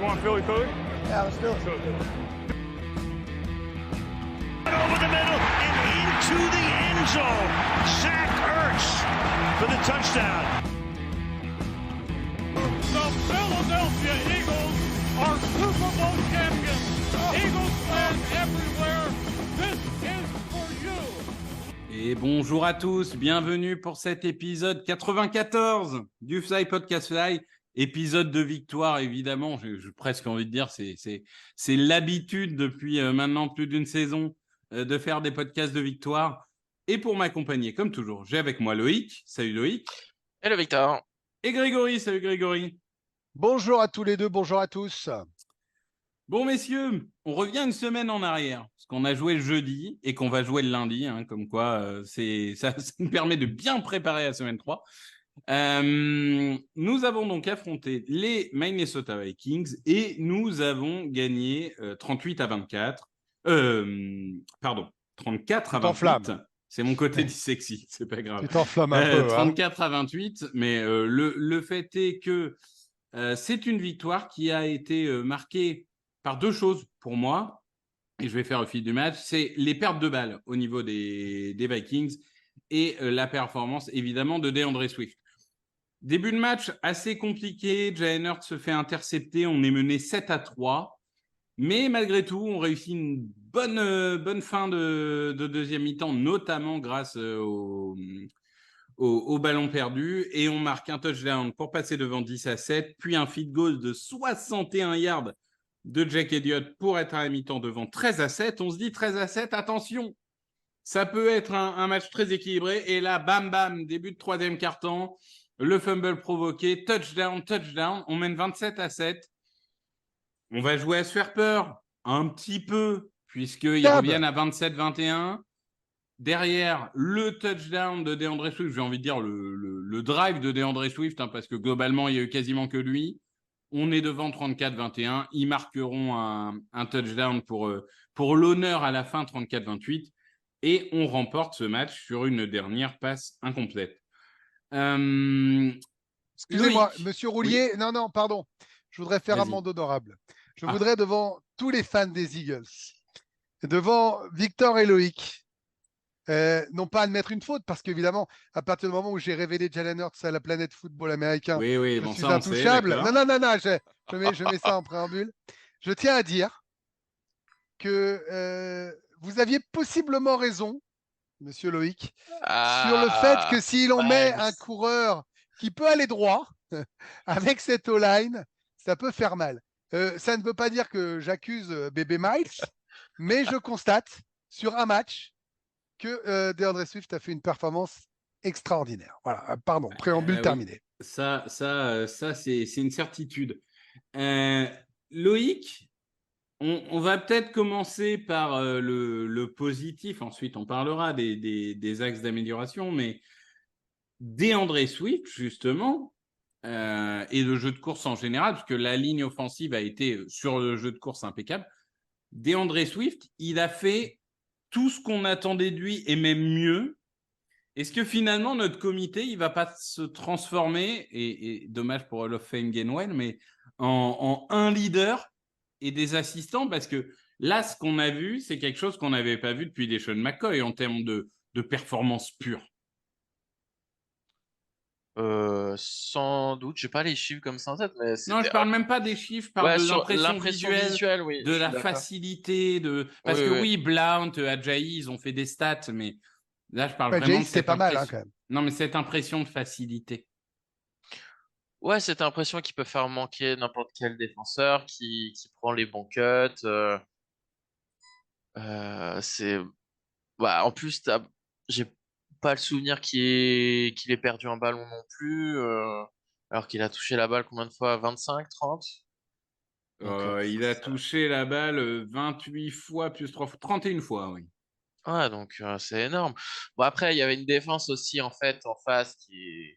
want Philly Philly? Yeah, let's do it. Over the middle and into the end zone. Zach Ertz for the touchdown. The Philadelphia Eagles are Super Bowl champions. Eagles fans everywhere, this is for you. Et bonjour à tous, bienvenue pour cet épisode 94 du Fly Podcast Fly. Épisode de victoire, évidemment, j'ai presque envie de dire, c'est l'habitude depuis maintenant plus d'une saison de faire des podcasts de victoire. Et pour m'accompagner, comme toujours, j'ai avec moi Loïc. Salut Loïc. Hello Victor. Et Grégory. Salut Grégory. Bonjour à tous les deux, bonjour à tous. Bon messieurs, on revient une semaine en arrière, parce qu'on a joué le jeudi et qu'on va jouer le lundi, comme quoi ça nous permet de bien préparer la semaine 3. Nous avons donc affronté les Minnesota Vikings et nous avons gagné 38-24. 34-28. C'est mon côté dyslexie, c'est pas grave. Tu t'enflammes un peu. 34-28, mais le fait est que c'est une victoire qui a été marquée par deux choses pour moi, et je vais faire au fil du match, c'est les pertes de balles au niveau des Vikings et la performance évidemment de DeAndre Swift. Début de match assez compliqué, Jalen Hurts se fait intercepter, on est mené 7-3, mais malgré tout, on réussit une bonne fin de deuxième mi-temps, notamment grâce au ballon perdu, et on marque un touchdown pour passer devant 10-7, puis un field goal de 61 yards de Jake Elliott pour être à la mi-temps devant 13-7. On se dit 13-7, attention, ça peut être un match très équilibré, et là, bam, début de troisième quart-temps, le fumble provoqué, touchdown, on mène 27-7. On va jouer à se faire peur un petit peu, puisqu'ils reviennent à 27-21. Derrière, le touchdown de DeAndre Swift, j'ai envie de dire le drive de DeAndre Swift, parce que globalement, il n'y a eu quasiment que lui. On est devant 34-21. Ils marqueront un touchdown pour l'honneur à la fin, 34-28. Et on remporte ce match sur une dernière passe incomplète. Excusez-moi, Loïc. monsieur Roulier. Oui. Non, pardon. Je voudrais faire amende honorable. Je voudrais, devant tous les fans des Eagles, devant Victor et Loïc, non pas admettre une faute, parce qu'évidemment, à partir du moment où j'ai révélé Jalen Hurts à la planète football américain, je suis intouchable. Non, je mets ça en préambule. Je tiens à dire que vous aviez possiblement raison, monsieur Loïc, sur le fait que si l'on met un coureur qui peut aller droit avec cette O-line, ça peut faire mal. Ça ne veut pas dire que j'accuse bébé Miles, mais je constate sur un match que DeAndre Swift a fait une performance extraordinaire. Voilà, pardon, préambule terminé. Ça c'est une certitude. Loïc, on va peut-être commencer par le positif, ensuite on parlera des axes d'amélioration, mais DeAndre Swift, justement, et le jeu de course en général, parce que la ligne offensive a été sur le jeu de course impeccable. DeAndre Swift, il a fait tout ce qu'on attendait de lui et même mieux. Est-ce que finalement notre comité, il va pas se transformer, et dommage pour Hall of Fame Gainwell, mais en un leader et des assistants, parce que là, ce qu'on a vu, c'est quelque chose qu'on n'avait pas vu depuis Deshaun McCoy en termes de performance pure. Sans doute, j'ai pas les chiffres comme ça en tête, mais non, je parle même pas des chiffres, je parle de l'impression visuelle, oui, de la facilité, parce que oui, Blount, Ajayi, ils ont fait des stats, mais là, je parle vraiment de cette pas mal, quand même. Non, mais cette impression de facilité. Ouais, cette impression qu'il peut faire manquer n'importe quel défenseur, qui prend les bons cuts. En plus, j'ai pas le souvenir qu'il ait perdu un ballon non plus, alors qu'il a touché la balle combien de fois? 25, 30? Il a touché la balle 28 fois, plus 3 fois, 31 fois, oui. Ouais, donc c'est énorme. Bon, après, il y avait une défense aussi, en fait, en face, qui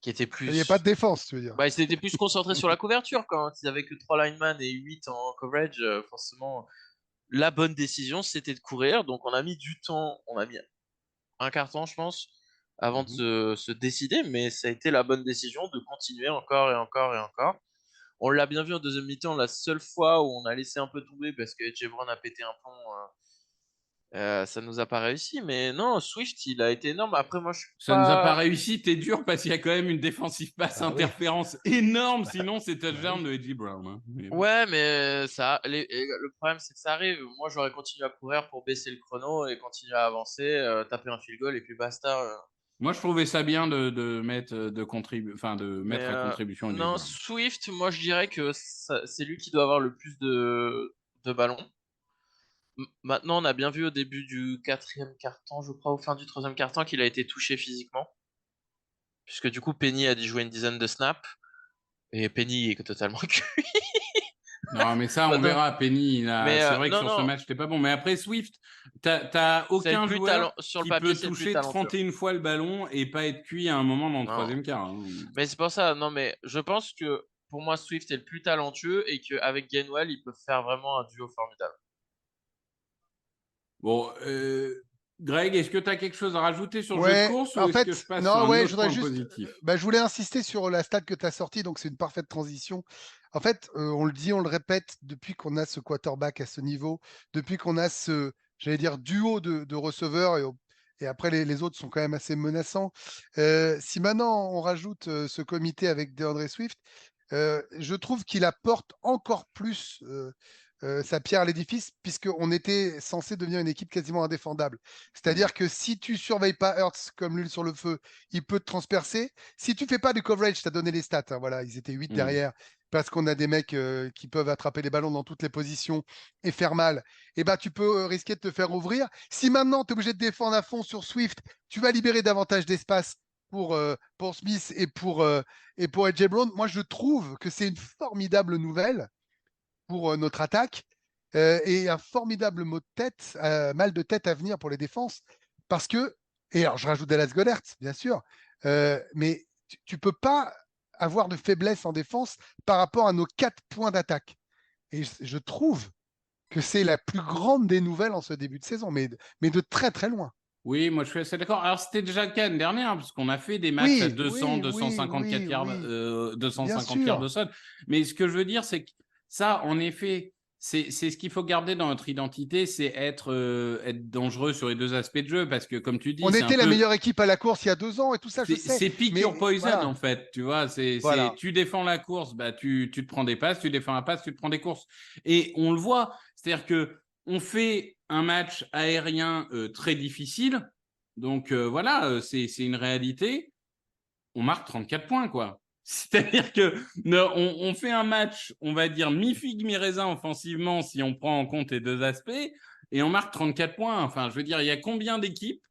était plus... Il n'y a pas de défense, tu veux dire. Ils étaient plus concentrés sur la couverture quand ils avaient que 3 linemen et 8 en coverage. Forcément, la bonne décision, c'était de courir. Donc, on a mis du temps, on a mis un quart temps, je pense, avant de se décider, mais ça a été la bonne décision de continuer encore et encore et encore. On l'a bien vu en deuxième mi-temps, la seule fois où on a laissé un peu tomber parce que AJ Brown a pété un plomb. Ça nous a pas réussi, mais non, Swift, il a été énorme. Après, moi, je suis Ça nous a pas pas. réussi, t'es dur parce qu'il y a quand même une défensive passe Ah oui. interférence énorme, sinon c'est Bah touchdown oui. de A.J. Brown. Hein. Mais bon. Ouais, mais le problème, c'est que ça arrive. Moi, j'aurais continué à courir pour baisser le chrono et continuer à avancer, taper un field goal et puis basta. Moi, je trouvais ça bien de mettre, Mais mettre à contribution A.J. non, Brown. Swift, moi, je dirais que c'est lui qui doit avoir le plus de ballons. Maintenant, on a bien vu au début du quatrième quart-temps, je crois, au fin du troisième quart-temps, qu'il a été touché physiquement. Puisque du coup, Penny a dû jouer une dizaine de snaps. Et Penny est totalement cuit. Non, mais ça, on Maintenant. verra. Penny, Mais c'est vrai que non, sur ce non, match, c'était pas bon. Mais après, Swift, t'as c'est le aucun plus joueur sur le qui papier, peut c'est le plus toucher talentueux. 31 fois le ballon et pas être cuit à un moment dans le Non. troisième quart. Hein. Mais c'est pour ça, non, mais je pense que pour moi, Swift est le plus talentueux et qu'avec Gainwell, ils peuvent faire vraiment un duo formidable. Bon, Greg, est-ce que tu as quelque chose à rajouter sur le jeu de Ouais, course ou en est-ce que fait, je passe sur non, un ouais, je autre voudrais point juste, positif? je voulais insister sur la stat que tu as sortie, donc c'est une parfaite transition. En fait, on le dit, on le répète, depuis qu'on a ce quarterback à ce niveau, depuis qu'on a ce, j'allais dire, duo de receveurs, et après les autres sont quand même assez menaçants. Si maintenant on rajoute ce comité avec DeAndre Swift, je trouve qu'il apporte encore plus sa pierre à l'édifice, puisqu'on était censé devenir une équipe quasiment indéfendable. C'est-à-dire que si tu surveilles pas Hurts comme l'huile sur le feu, il peut te transpercer. Si tu fais pas du coverage, tu as donné les stats, hein, voilà, ils étaient 8 derrière, parce qu'on a des mecs qui peuvent attraper les ballons dans toutes les positions et faire mal, et ben tu peux risquer de te faire ouvrir. Si maintenant tu es obligé de défendre à fond sur Swift, tu vas libérer davantage d'espace pour Smith et pour AJ Brown. Moi, je trouve que c'est une formidable nouvelle pour notre attaque et un formidable mal de tête à venir pour les défenses. Parce que, et alors je rajoute Dallas Goedert, bien sûr, mais tu ne peux pas avoir de faiblesse en défense par rapport à nos 4 points d'attaque. Et je trouve que c'est la plus grande des nouvelles en ce début de saison, mais de très très loin. Oui, moi je suis assez d'accord. Alors c'était déjà le cas l'année dernière, parce qu'on a fait des matchs à Oui, 200, oui, 254 oui, yards, oui, bien 250 yards sûr. de sol. Mais ce que je veux dire, c'est que ça, en effet, c'est ce qu'il faut garder dans notre identité, c'est être dangereux sur les deux aspects de jeu, parce que comme tu dis, On c'est un était la peu, meilleure équipe à la course il y a 2 ans et tout ça, je sais. c'est pick Mais your poison voilà, en fait, tu vois. voilà. Tu défends la course, bah tu te prends des passes, tu défends la passe, tu te prends des courses. Et on le voit, c'est-à-dire que on fait un match aérien très difficile. Donc voilà, c'est une réalité. On marque 34 points, quoi. C'est-à-dire que on fait un match, on va dire, mi-figue, mi-raisin offensivement, si on prend en compte les deux aspects, et on marque 34 points. Enfin, je veux dire, il y a combien d'équipes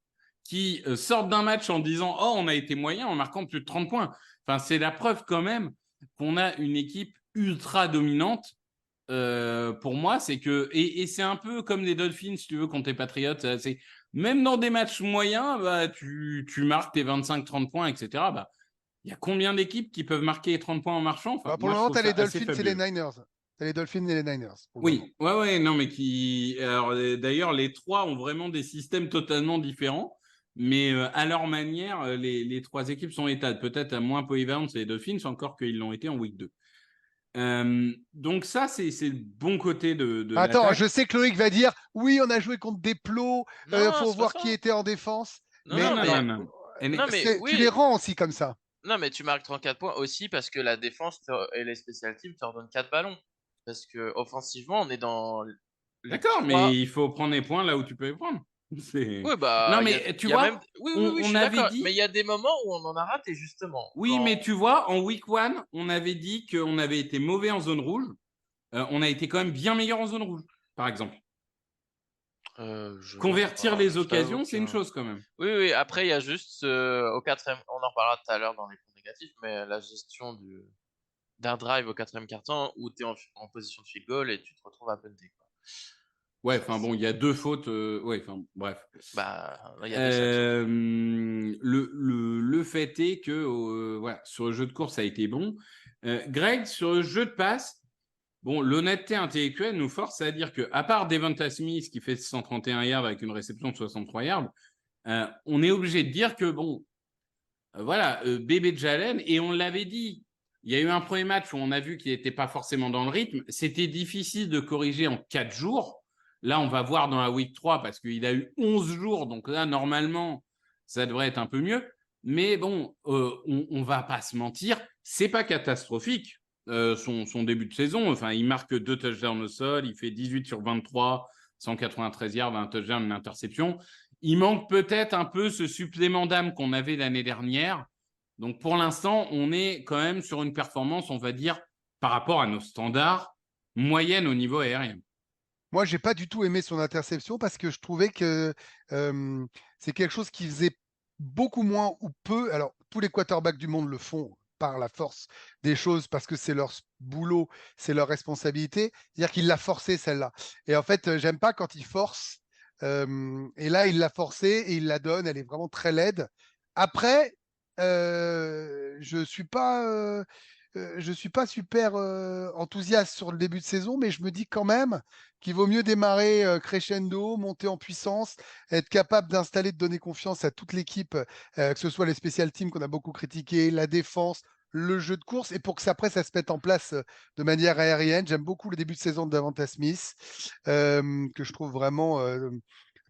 qui sortent d'un match en disant « Oh, on a été moyen en marquant plus de 30 points ». Enfin, c'est la preuve quand même qu'on a une équipe ultra dominante. Pour moi, c'est que... Et c'est un peu comme les Dolphins, si tu veux, contre les Patriots. C'est même dans des matchs moyens, bah, tu marques tes 25-30 points, etc. Bah, il y a combien d'équipes qui peuvent marquer les 30 points en marchant? Enfin, Pour moi, le je moment, trouve tu as ça les assez Dolphins et les fabuleux. Niners. Tu as les Dolphins et les Niners pour le moment. Oui, ouais, non, mais qui. Alors, d'ailleurs, les trois ont vraiment des systèmes totalement différents, mais à leur manière, les trois équipes sont étales. Peut-être à moins polyvalentes, c'est les Dolphins, encore qu'ils l'ont été en week 2. Donc, ça, c'est le bon côté de Attends, l'attaque. je sais que Loïc va dire oui, on a joué contre des plots, Non, faut c'est pas voir ça. qui était en défense. Non, Mais, non, mais. Non. Non, mais tu oui. les rends aussi comme ça. Non, mais tu marques 34 points aussi parce que la défense et les special teams te redonnent 4 ballons. Parce que offensivement, on est dans les D'accord, 3. mais il faut prendre les points là où tu peux les prendre. Oui, bah, Non, mais tu y a vois, même. Oui, je on suis avait d'accord. dit. Mais il y a des moments où on en a raté, justement. Oui, mais tu vois, en week 1, on avait dit qu'on avait été mauvais en zone rouge. On a été quand même bien meilleur en zone rouge, par exemple. Convertir les occasions, c'est une chose quand même. Oui, après, il y a juste au quatrième. On en reparlera tout à l'heure dans les points négatifs, mais la gestion d'un drive au quatrième quart-temps où tu es en position de field goal et tu te retrouves à punter. Ouais, enfin bon, il y a 2 fautes. Ouais, enfin bref. Bah, il y a 2 sacs. Le fait est que voilà, sur le jeu de course, ça a été bon. Greg, sur le jeu de passe, bon, l'honnêteté intellectuelle nous force à dire que, à part Devonta Smith qui fait 131 yards avec une réception de 63 yards, on est obligé de dire que bon, voilà, bébé Jalen, et on l'avait dit, Il y a eu un premier match où on a vu qu'il n'était pas forcément dans le rythme. C'était difficile de corriger en 4 jours. Là, on va voir dans la week 3 parce qu'il a eu 11 jours. Donc là, normalement, ça devrait être un peu mieux. Mais bon, on ne va pas se mentir. Ce n'est pas catastrophique, son début de saison. Enfin, il marque 2 touchdowns au sol. Il fait 18 sur 23, 193 yards, un touchdown, une interception. Il manque peut-être un peu ce supplément d'âme qu'on avait l'année dernière. Donc, pour l'instant, on est quand même sur une performance, on va dire, par rapport à nos standards, moyenne au niveau aérien. Moi, j'ai pas du tout aimé son interception parce que je trouvais que c'est quelque chose qui faisait beaucoup moins ou peu. Alors, tous les quarterbacks du monde le font par la force des choses parce que c'est leur boulot, c'est leur responsabilité. C'est-à-dire qu'il l'a forcé celle-là. Et en fait, j'aime pas quand il force. Et là, il l'a forcée et il la donne. Elle est vraiment très laide. Après, je suis pas. Je suis pas super enthousiaste sur le début de saison, mais je me dis quand même qu'il vaut mieux démarrer crescendo, monter en puissance, être capable d'installer, de donner confiance à toute l'équipe, que ce soit les special teams qu'on a beaucoup critiqué, la défense, le jeu de course, et pour que ça, après ça se mette en place de manière aérienne. J'aime beaucoup le début de saison de Devonta Smith, que je trouve vraiment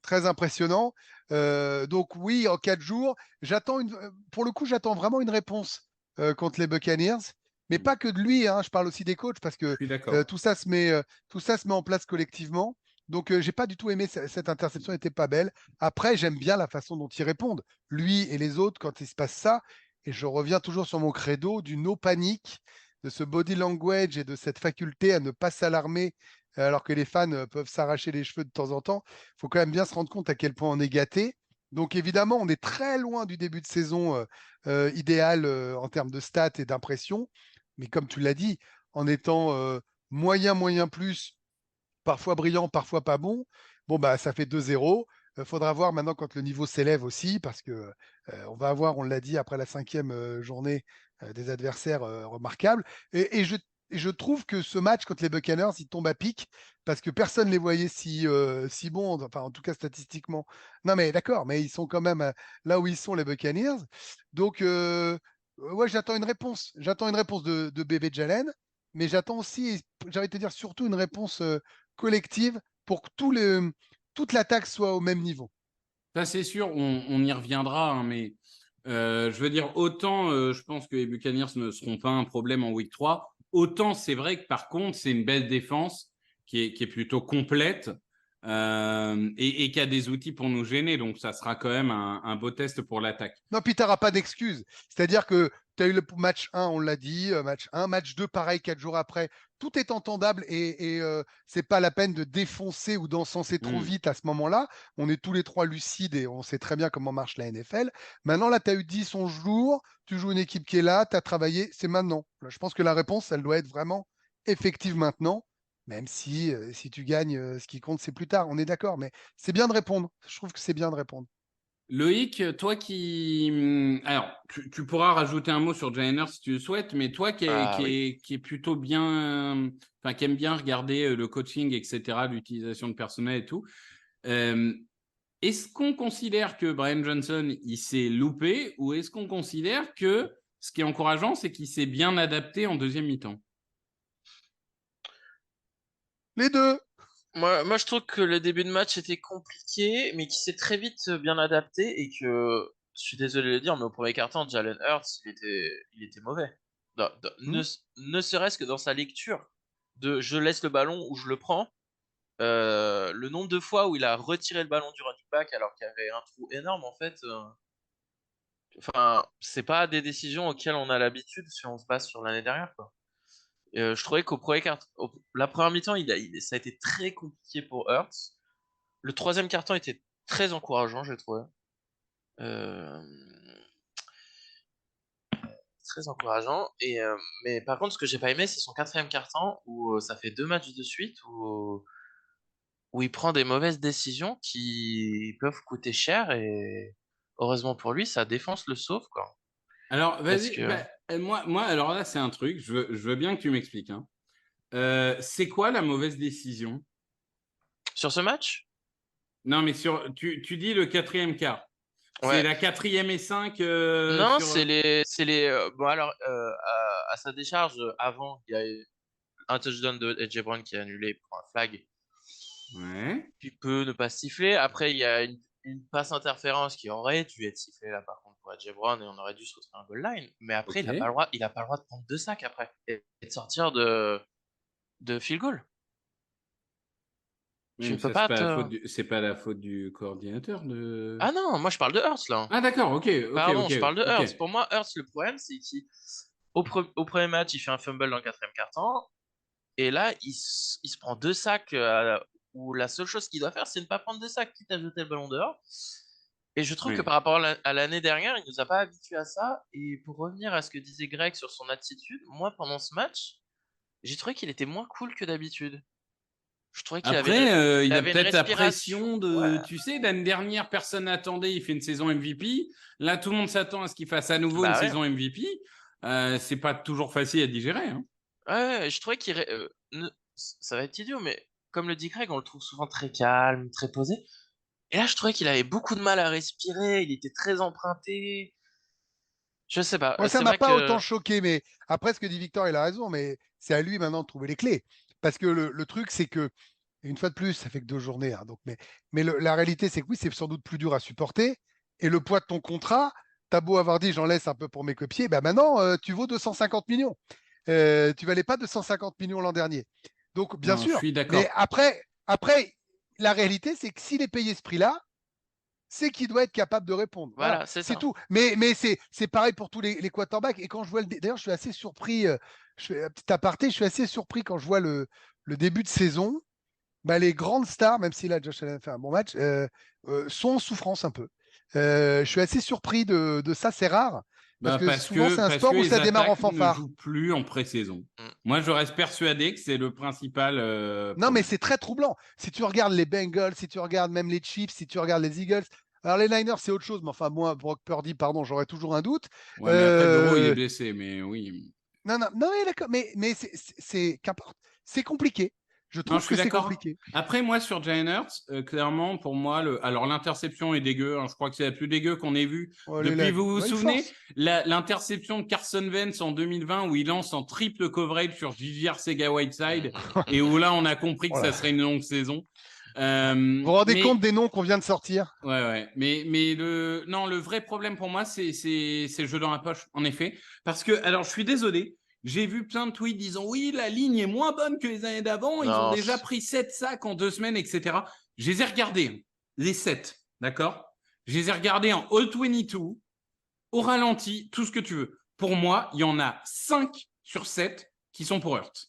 très impressionnant. Donc oui, en 4 jours, pour le coup, j'attends vraiment une réponse contre les Buccaneers. Mais pas que de lui, hein, je parle aussi des coachs parce que tout ça se met en place collectivement. Donc, j'ai pas du tout aimé cette interception, n'était pas belle. Après, j'aime bien la façon dont ils répondent, lui et les autres, quand il se passe ça. Et je reviens toujours sur mon credo du no panique, de ce body language et de cette faculté à ne pas s'alarmer alors que les fans peuvent s'arracher les cheveux de temps en temps. Il faut quand même bien se rendre compte à quel point on est gâté. Donc, évidemment, on est très loin du début de saison idéal en termes de stats et d'impression. Mais comme tu l'as dit, en étant moyen plus, parfois brillant, parfois pas bon, bon, bah, ça fait 2-0. Il faudra voir maintenant quand le niveau s'élève aussi, parce que on va avoir, on l'a dit, après la 5e journée, des adversaires remarquables. Et je trouve que ce match contre les Buccaneers, il tombe à pic, parce que personne ne les voyait si bons, enfin en tout cas statistiquement. Non mais d'accord, mais ils sont quand même là où ils sont, les Buccaneers. Donc, ouais, j'attends une réponse. J'attends une réponse de bébé Jalen, mais j'attends aussi, j'ai envie de te dire, surtout une réponse collective pour que toute l'attaque soit au même niveau. Ça, c'est sûr, on y reviendra, hein, mais je veux dire, autant je pense que les Buccaneers ne seront pas un problème en week 3, autant c'est vrai que par contre, c'est une belle défense qui est plutôt complète et qui a des outils pour nous gêner. Donc, ça sera quand même un beau test pour l'attaque. Non, puis tu n'auras pas d'excuses. C'est-à-dire que tu as eu le match 1, on l'a dit, match 1, match 2, pareil, 4 jours après. Tout est entendable et c'est pas la peine de défoncer ou d'encenser trop vite à ce moment-là. On est tous les trois lucides et on sait très bien comment marche la NFL. Maintenant, là, tu as eu 10, 11 jours, tu joues une équipe qui est là, tu as travaillé, c'est maintenant. Là, je pense que la réponse, elle doit être vraiment effective maintenant. Même si tu gagnes, ce qui compte, c'est plus tard. On est d'accord, mais c'est bien de répondre. Je trouve que c'est bien de répondre. Loïc, toi qui... Alors, tu pourras rajouter un mot sur Jalen Hurts si tu le souhaites, mais toi qui est plutôt bien... Enfin, qui aime bien regarder le coaching, etc., l'utilisation de personnel et tout, est-ce qu'on considère que Brian Johnson, il s'est loupé ou est-ce qu'on considère que ce qui est encourageant, c'est qu'il s'est bien adapté en deuxième mi-temps? Les deux. Moi, je trouve que le début de match était compliqué, mais qu'il s'est très vite bien adapté et que, je suis désolé de le dire, mais au premier quart-temps, Jalen Hurts, il était mauvais. Ne serait-ce que dans sa lecture de je laisse le ballon ou je le prends, le nombre de fois où il a retiré le ballon du running back alors qu'il y avait un trou énorme, en fait, enfin, c'est pas des décisions auxquelles on a l'habitude si on se base sur l'année dernière, quoi. Je trouvais qu'au premier la première mi-temps, ça a été très compliqué pour Hurts. Le troisième quart-temps était très encourageant, j'ai trouvé. Euh, Très encourageant. Mais par contre, ce que j'ai pas aimé, c'est son quatrième quart-temps où ça fait 2 matchs de suite où il prend des mauvaises décisions qui peuvent coûter cher et heureusement pour lui, sa défense le sauve, quoi. Alors, Parce vas-y, que moi, alors là, c'est un truc, je veux bien que tu m'expliques, hein. C'est quoi la mauvaise décision? sur ce match, Non, mais tu dis le quatrième quart. C'est ouais. la 4e et 5 Non, sur... c'est les bon alors à sa décharge, avant, il y a un touchdown de AJ Brown qui est annulé pour un flag. Ouais. Qui peut ne pas siffler. Après, il y a une passe interférence qui aurait dû être sifflée là par contre pour AJ Brown et on aurait dû se retrouver un goal line. Mais après, il a pas le droit de prendre 2 sacs après et de sortir de field goal. Je peux pas c'est pas la faute du coordinateur de. Ah non, moi je parle de Hurts là. Ah d'accord, ok. Pardon, je parle de Hurts. Okay. Pour moi, Hurts, le problème, c'est qu'au premier match, il fait un fumble dans le 4e quart-temps. Et là, il se prend 2 sacs où la seule chose qu'il doit faire, c'est ne pas prendre 2 sacs, quitte à jeter le ballon dehors. Et je trouve que par rapport à l'année dernière, il nous a pas habitués à ça. Et pour revenir à ce que disait Greg sur son attitude, moi, pendant ce match, j'ai trouvé qu'il était moins cool que d'habitude. Je trouvais qu'il avait il a peut-être la pression de. Tu sais, l'année dernière, personne n'attendait. Il fait une saison MVP. Là, tout le monde s'attend à ce qu'il fasse à nouveau une saison MVP. C'est pas toujours facile à digérer. Hein. Ouais, je trouvais qu'il. Ça va être idiot, mais comme le dit Greg, on le trouve souvent très calme, très posé. Et là, je trouvais qu'il avait beaucoup de mal à respirer. Il était très emprunté. Je sais pas. Moi, ça m'a pas autant choqué, mais après, ce que dit Victor, il a raison, mais c'est à lui maintenant de trouver les clés. Parce que le truc, c'est que, une fois de plus, ça fait que 2 journées. Hein, donc, mais la réalité, c'est que oui, c'est sans doute plus dur à supporter. Et le poids de ton contrat, t'as beau avoir dit, j'en laisse un peu pour mes copiers, ben maintenant, tu vaux 250 millions. Tu valais pas 250 millions l'an dernier. Donc, bien sûr. Je suis d'accord. Mais après, la réalité, c'est que s'il est payé ce prix-là, c'est qu'il doit être capable de répondre. Voilà, c'est tout. Mais c'est pareil pour tous les quarterbacks. Et quand je vois d'ailleurs, je suis assez surpris. Je fais un petit aparté. Je suis assez surpris quand je vois le début de saison. Bah, les grandes stars, même si là Josh Allen a fait un bon match, sont en souffrance un peu. Je suis assez surpris de ça. C'est rare. Parce que souvent, c'est un sport où ça démarre en fanfare. Ne joue plus en pré-saison. Moi, je reste persuadé que c'est le principal. Non, mais c'est très troublant. Si tu regardes les Bengals, si tu regardes même les Chiefs, si tu regardes les Eagles. Alors, les Niners, c'est autre chose. Mais enfin, moi, Brock Purdy, pardon, j'aurais toujours un doute. Ouais, mais après, Burrow, il est blessé, mais oui. Non, d'accord. Mais c'est qu'importe. C'est compliqué. Je trouve que c'est compliqué. Après, moi, sur Jalen Hurts, clairement, pour moi, alors l'interception est dégueu. Hein, je crois que c'est la plus dégueu qu'on ait vue depuis. Vous vous souvenez l'interception de Carson Wentz en 2020 où il lance en triple coverage sur J.J. Arcega-Whiteside et où là, on a compris que ça serait une longue saison. Vous vous rendez compte des noms qu'on vient de sortir? Ouais. Mais le vrai problème pour moi, c'est le jeu dans la poche, en effet. Parce que, alors, je suis désolé. J'ai vu plein de tweets disant oui, la ligne est moins bonne que les années d'avant. Ils ont déjà pris 7 sacs en 2 semaines, etc. Je les ai regardés, les 7, d'accord? Je les ai regardés en All 22, au ralenti, tout ce que tu veux. Pour moi, il y en a 5 sur 7 qui sont pour Hurts.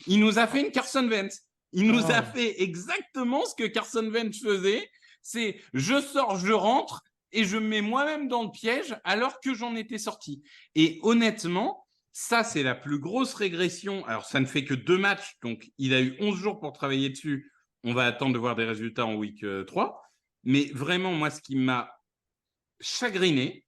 Il nous a fait une Carson Wentz. Il nous a fait exactement ce que Carson Wentz faisait. C'est je sors, je rentre et je me mets moi-même dans le piège alors que j'en étais sorti. Et honnêtement, ça, c'est la plus grosse régression. Alors, ça ne fait que 2 matchs, donc il a eu 11 jours pour travailler dessus. On va attendre de voir des résultats en week 3. Mais vraiment, moi, ce qui m'a chagriné,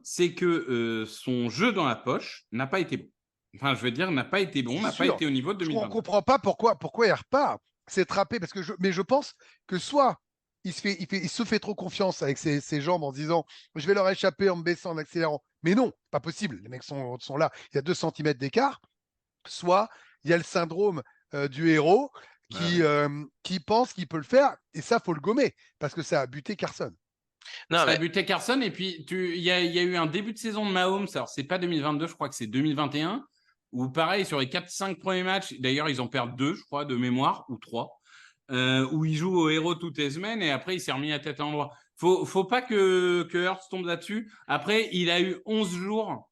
c'est que son jeu dans la poche n'a pas été bon. Enfin, je veux dire, n'a pas été bon, n'a pas été au niveau de 2020. On ne comprend pas pourquoi il repart. C'est trappé, mais je pense que soit il se fait trop confiance avec ses jambes en disant je vais leur échapper en me baissant, en accélérant. Mais non, pas possible. Les mecs sont là. Il y a 2 cm d'écart. Soit il y a le syndrome du héros qui pense qu'il peut le faire. Et ça, il faut le gommer parce que ça a buté Carson. Ça a buté Carson. Et puis, il y a eu un début de saison de Mahomes. Alors, c'est pas 2022, je crois que c'est 2021. Où pareil, sur les 4-5 premiers matchs, d'ailleurs, ils en perdent 2, je crois, de mémoire, ou 3. Où il joue au héros toutes les semaines et après il s'est remis la tête à l'endroit. Faut pas que Hurts tombe là-dessus. Après, il a eu 11 jours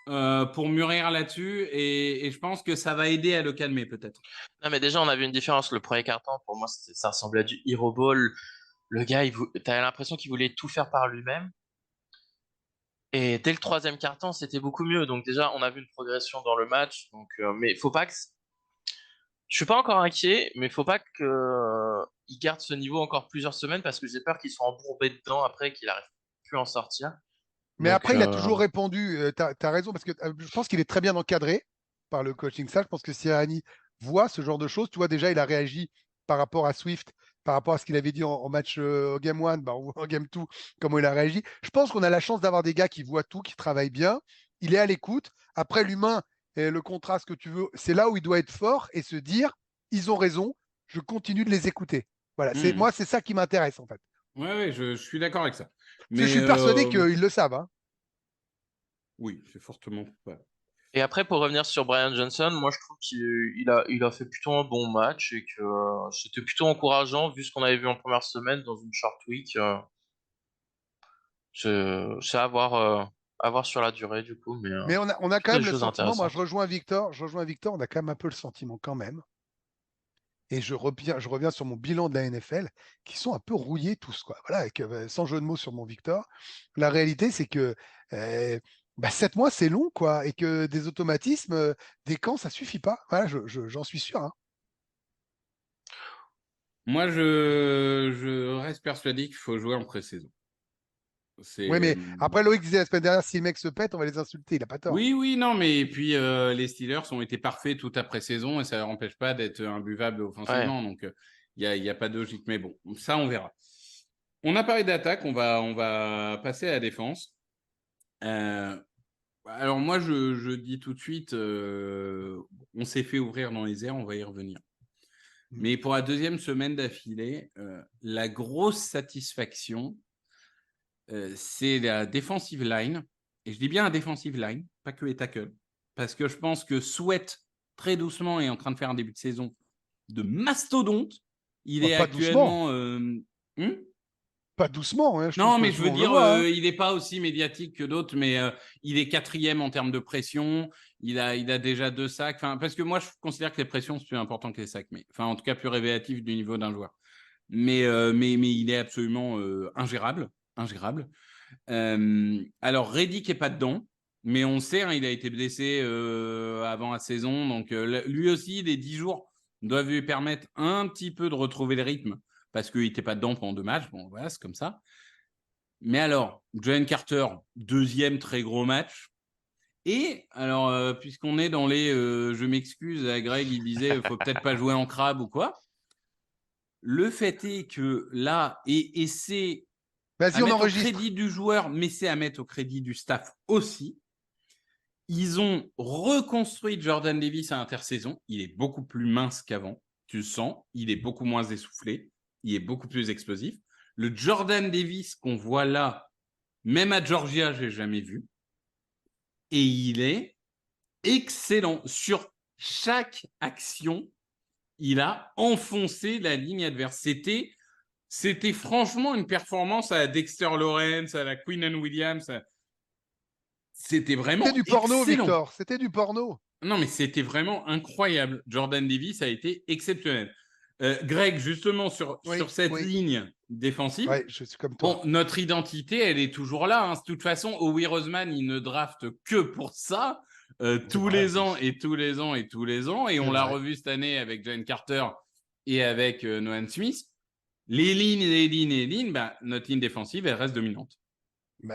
pour mûrir là-dessus et je pense que ça va aider à le calmer peut-être. Non, mais déjà, on a vu une différence. Le premier quart-temps, pour moi, ça ressemblait à du hero ball. Le gars, t'avais l'impression qu'il voulait tout faire par lui-même. Et dès le 3e quart-temps, c'était beaucoup mieux. Donc déjà, on a vu une progression dans le match. Donc, mais faut pas que... Je suis pas encore inquiet, mais faut pas qu'il garde ce niveau encore plusieurs semaines parce que j'ai peur qu'il soit embourbé dedans après qu'il n'arrive plus à en sortir. Mais donc, après, il a toujours répondu. Tu as raison parce que je pense qu'il est très bien encadré par le coaching staff. Je pense que Sirianni voit ce genre de choses. Tu vois, déjà, il a réagi par rapport à Swift, par rapport à ce qu'il avait dit en match Game 1, en Game 2, comment il a réagi. Je pense qu'on a la chance d'avoir des gars qui voient tout, qui travaillent bien. il est à l'écoute. Après, l'humain, et le contraste que tu veux, c'est là où il doit être fort et se dire, ils ont raison, je continue de les écouter. Voilà, moi, c'est ça qui m'intéresse en fait. Ouais, je suis d'accord avec ça. Parce que je suis persuadé qu'ils le savent. Hein. Oui, c'est fortement. Ouais. Et après, pour revenir sur Brian Johnson, moi je trouve qu'il a fait plutôt un bon match et que c'était plutôt encourageant vu ce qu'on avait vu en première semaine dans une short week. C'est à voir sur la durée du coup, Mais on a quand plutôt des même le choses sentiment, moi intéressantes. je rejoins Victor, on a quand même un peu le sentiment quand même. Et je reviens sur mon bilan de la NFL, qui sont un peu rouillés tous, quoi. Voilà, sans jeu de mots sur mon Victor. La réalité, c'est que 7 mois, c'est long, quoi, et que des automatismes, des camps, ça suffit pas. Voilà, j'en suis sûr. Hein. Moi, je reste persuadé qu'il faut jouer en pré-saison. Oui, mais après, Loïc disait la semaine dernière, si le mec se pète, on va les insulter. Il n'a pas tort. Oui, non, mais et puis les Steelers ont été parfaits toute après saison et ça ne leur empêche pas d'être imbuvables offensivement. Ouais. Donc, il n'y a pas de logique. Mais bon, ça, on verra. On a parlé d'attaque, on va passer à la défense. Alors, moi, je dis tout de suite, on s'est fait ouvrir dans les airs, on va y revenir. Mais pour la deuxième semaine d'affilée, la grosse satisfaction, c'est la defensive line. Et je dis bien la defensive line, pas que les tackles. Parce que je pense que Sweat, très doucement, est en train de faire un début de saison de mastodonte. Il est actuellement... Pas doucement. Hein, non, mais je veux dire, il n'est pas aussi médiatique que d'autres, mais il est 4e en termes de pression. Il a déjà 2 sacs. Parce que moi, je considère que les pressions, c'est plus important que les sacs. Mais, en tout cas, plus révélatif du niveau d'un joueur. Mais il est absolument ingérable. Alors, Reddick n'est pas dedans. Mais on sait, hein, il a été blessé avant la saison. Donc, lui aussi, les 10 jours doivent lui permettre un petit peu de retrouver le rythme. Parce qu'il n'était pas dedans pendant 2 matchs. Bon, voilà, c'est comme ça. Mais alors, Jalen Carter, 2e très gros match. Et alors, puisqu'on est dans les je m'excuse, à Greg, il disait faut peut-être pas jouer en crabe ou quoi. Le fait est que là, et c'est à mettre au crédit du joueur, mais c'est à mettre au crédit du staff aussi. Ils ont reconstruit Jordan Davis à l'intersaison. Il est beaucoup plus mince qu'avant. Tu le sens. Il est beaucoup moins essoufflé. Il est beaucoup plus explosif. Le Jordan Davis qu'on voit là, même à Georgia, je n'ai jamais vu. Et il est excellent. Sur chaque action, il a enfoncé la ligne adverse. C'était franchement une performance à Dexter Lawrence, à la Quinnen Williams. C'était vraiment C'était du porno, excellent. Victor. C'était du porno. Non, mais c'était vraiment incroyable. Jordan Davis a été exceptionnel. Greg, justement, sur cette ligne défensive, je suis comme toi. Bon, notre identité, elle est toujours là. Hein. De toute façon, Howie Roseman, il ne drafte que pour ça, tous les ans. Et on l'a revu cette année avec Jalen Carter et avec Nolan Smith. Les lignes, notre ligne défensive, elle reste dominante.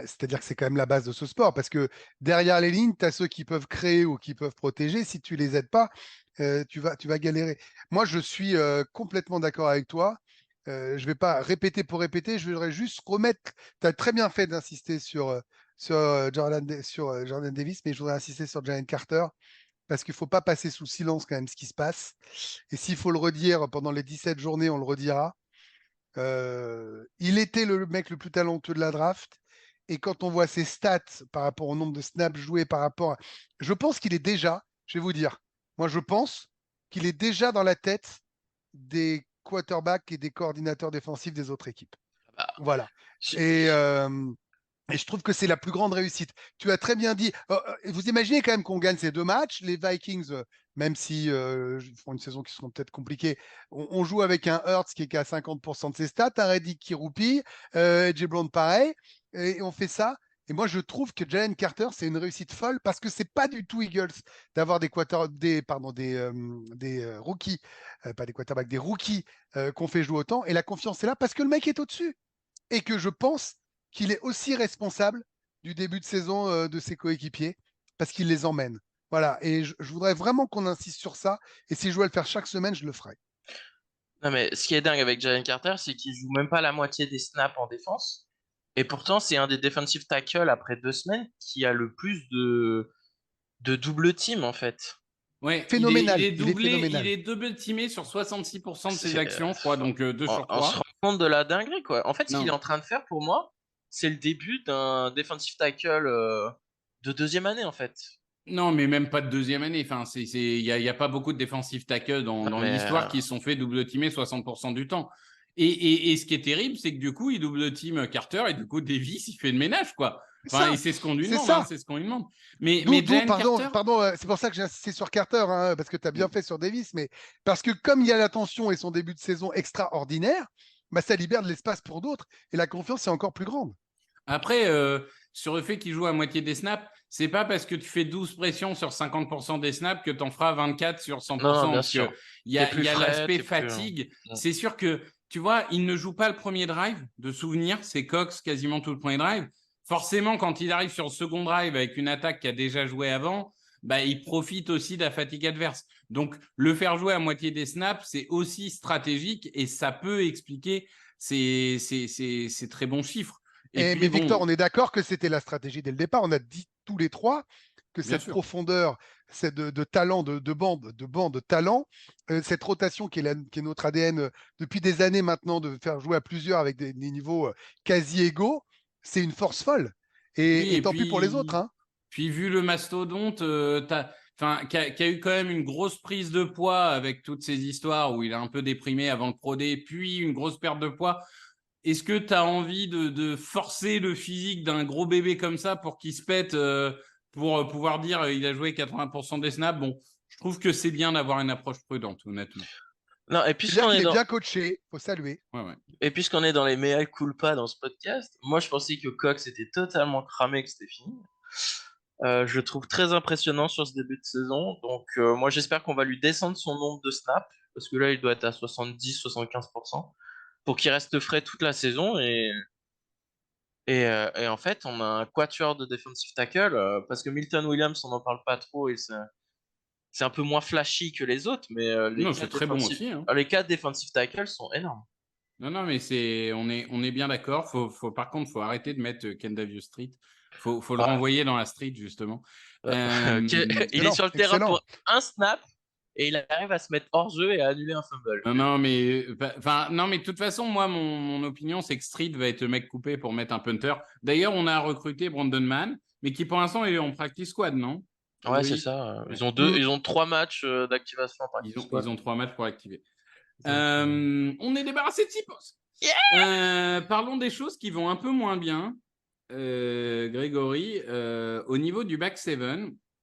C'est-à-dire que c'est quand même la base de ce sport, parce que derrière les lignes, tu as ceux qui peuvent créer ou qui peuvent protéger. Si tu les aides pas, tu vas galérer. Moi, je suis complètement d'accord avec toi. Je ne vais pas répéter pour répéter, je voudrais juste remettre. Tu as très bien fait d'insister sur Jordan Davis, mais je voudrais insister sur Jalen Carter, parce qu'il ne faut pas passer sous silence quand même ce qui se passe. Et s'il faut le redire pendant les 17 journées, on le redira. Il était le mec le plus talentueux de la draft. Et quand on voit ses stats par rapport au nombre de snaps joués, je pense qu'il est déjà, je vais vous dire, moi je pense qu'il est déjà dans la tête des quarterbacks et des coordinateurs défensifs des autres équipes. Voilà. Et je trouve que c'est la plus grande réussite. Tu as très bien dit. Vous imaginez quand même qu'on gagne ces 2 matchs. Les Vikings, même si ils font une saison qui sera peut-être compliquée, on joue avec un Hurts qui est qu'à 50% de ses stats, un Reddick qui roupille, Jay Brown pareil, et on fait ça. Et moi, je trouve que Jalen Carter, c'est une réussite folle parce que c'est pas du tout Eagles d'avoir des rookies, pas des quarterbacks, des rookies qu'on fait jouer autant. Et la confiance est là parce que le mec est au-dessus. Et que je pense qu'il est aussi responsable du début de saison de ses coéquipiers parce qu'il les emmène. Voilà, et je voudrais vraiment qu'on insiste sur ça. Et si je dois le faire chaque semaine, je le ferai. Non, mais ce qui est dingue avec Jalen Carter, c'est qu'il joue même pas la moitié des snaps en défense. Et pourtant, c'est un des defensive tackles après 2 semaines qui a le plus de double team en fait. Ouais, Phénoménal. il est double teamé sur 66% de ses actions, je crois, donc 2 sur 3. On se rend compte de la dinguerie, quoi. En fait, ce Non. qu'il est en train de faire pour moi, c'est le début d'un defensive tackle de 2e année en fait. Non, mais même pas de 2e année. Enfin, il y a pas beaucoup de defensive tackle dans l'histoire qui se sont fait double teamer 60% du temps. Et ce qui est terrible, c'est que du coup, il double team Carter et du coup, Davis, il fait le ménage, quoi. Enfin, et c'est ce qu'on lui demande. C'est ce qu'on lui demande. Mais pardon, c'est pour ça que j'ai insisté sur Carter, hein, parce que tu as bien fait sur Davis, mais parce que comme il y a la tension et son début de saison extraordinaire, bah, ça libère de l'espace pour d'autres et la confiance est encore plus grande. Après, sur le fait qu'il joue à moitié des snaps, c'est pas parce que tu fais 12 pressions sur 50% des snaps que tu en feras 24 sur 100%. Non, bien sûr. Il y a l'aspect fatigue. Plus... C'est sûr que, tu vois, il ne joue pas le premier drive de souvenir. C'est Cox quasiment tout le premier drive. Forcément, quand il arrive sur le second drive avec une attaque qui a déjà joué avant, bah, il profite aussi de la fatigue adverse. Donc, le faire jouer à moitié des snaps, c'est aussi stratégique et ça peut expliquer ces très bons chiffres. Mais Victor, on est d'accord que c'était la stratégie dès le départ. On a dit tous les trois que cette profondeur, c'est de talent, de bande de talent, cette rotation qui est notre ADN depuis des années maintenant, de faire jouer à plusieurs avec des niveaux quasi égaux, c'est une force folle. Et tant pis pour les autres. Hein. Puis vu le mastodonte, qui a eu quand même une grosse prise de poids avec toutes ces histoires où il a un peu déprimé avant le Pro Day, puis une grosse perte de poids. Est-ce que tu as envie de forcer le physique d'un gros bébé comme ça pour qu'il se pète pour pouvoir dire il a joué 80% des snaps? Bon, je trouve que c'est bien d'avoir une approche prudente, honnêtement. Non, et puisqu'on est bien coaché, faut saluer. Ouais. Et puisqu'on est dans les mea culpa dans ce podcast, moi je pensais que Cox était totalement cramé, que c'était fini. Je le trouve très impressionnant sur ce début de saison. Donc moi j'espère qu'on va lui descendre son nombre de snaps, parce que là il doit être à 70-75%, pour qu'il reste frais toute la saison. Et en fait, on a un quatuor de defensive tackle, parce que Milton Williams, on n'en parle pas trop, et c'est un peu moins flashy que les autres, mais c'est très bon aussi. Hein. Les 4 defensive tackles sont énormes. Non, mais on est bien d'accord. Par contre, faut arrêter de mettre Kendavius Street. Faut le renvoyer dans la street, justement. Il est sur le terrain pour un snap et il arrive à se mettre hors jeu et à annuler un fumble. Non, mais de toute façon, moi, mon opinion, c'est que Street va être le mec coupé pour mettre un punter. D'ailleurs, on a recruté Brandon Mann, mais qui pour l'instant est en practice squad, non? Ouais, c'est ça. Ils ont 3 matchs d'activation en practice squad. Ils ont 3 matchs pour activer. On est débarrassé de 6 postes. Yeah, parlons des choses qui vont un peu moins bien. Grégory, au niveau du back 7.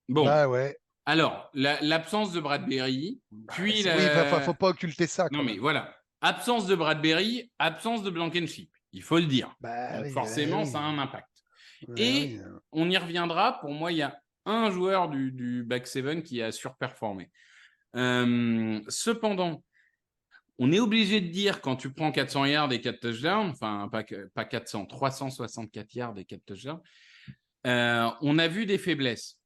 Bon. Bah ouais. Alors, l'absence de Bradbury, puis faut pas occulter ça. Non, mais voilà. Absence de Bradbury, absence de Blankenship. Il faut le dire. Donc, forcément, ça a un impact. On y reviendra. Pour moi, il y a un joueur du back 7 qui a surperformé. Cependant, on est obligé de dire, quand tu prends 400 yards et 4 touchdowns, enfin, pas 400, 364 yards et 4 touchdowns, on a vu des faiblesses.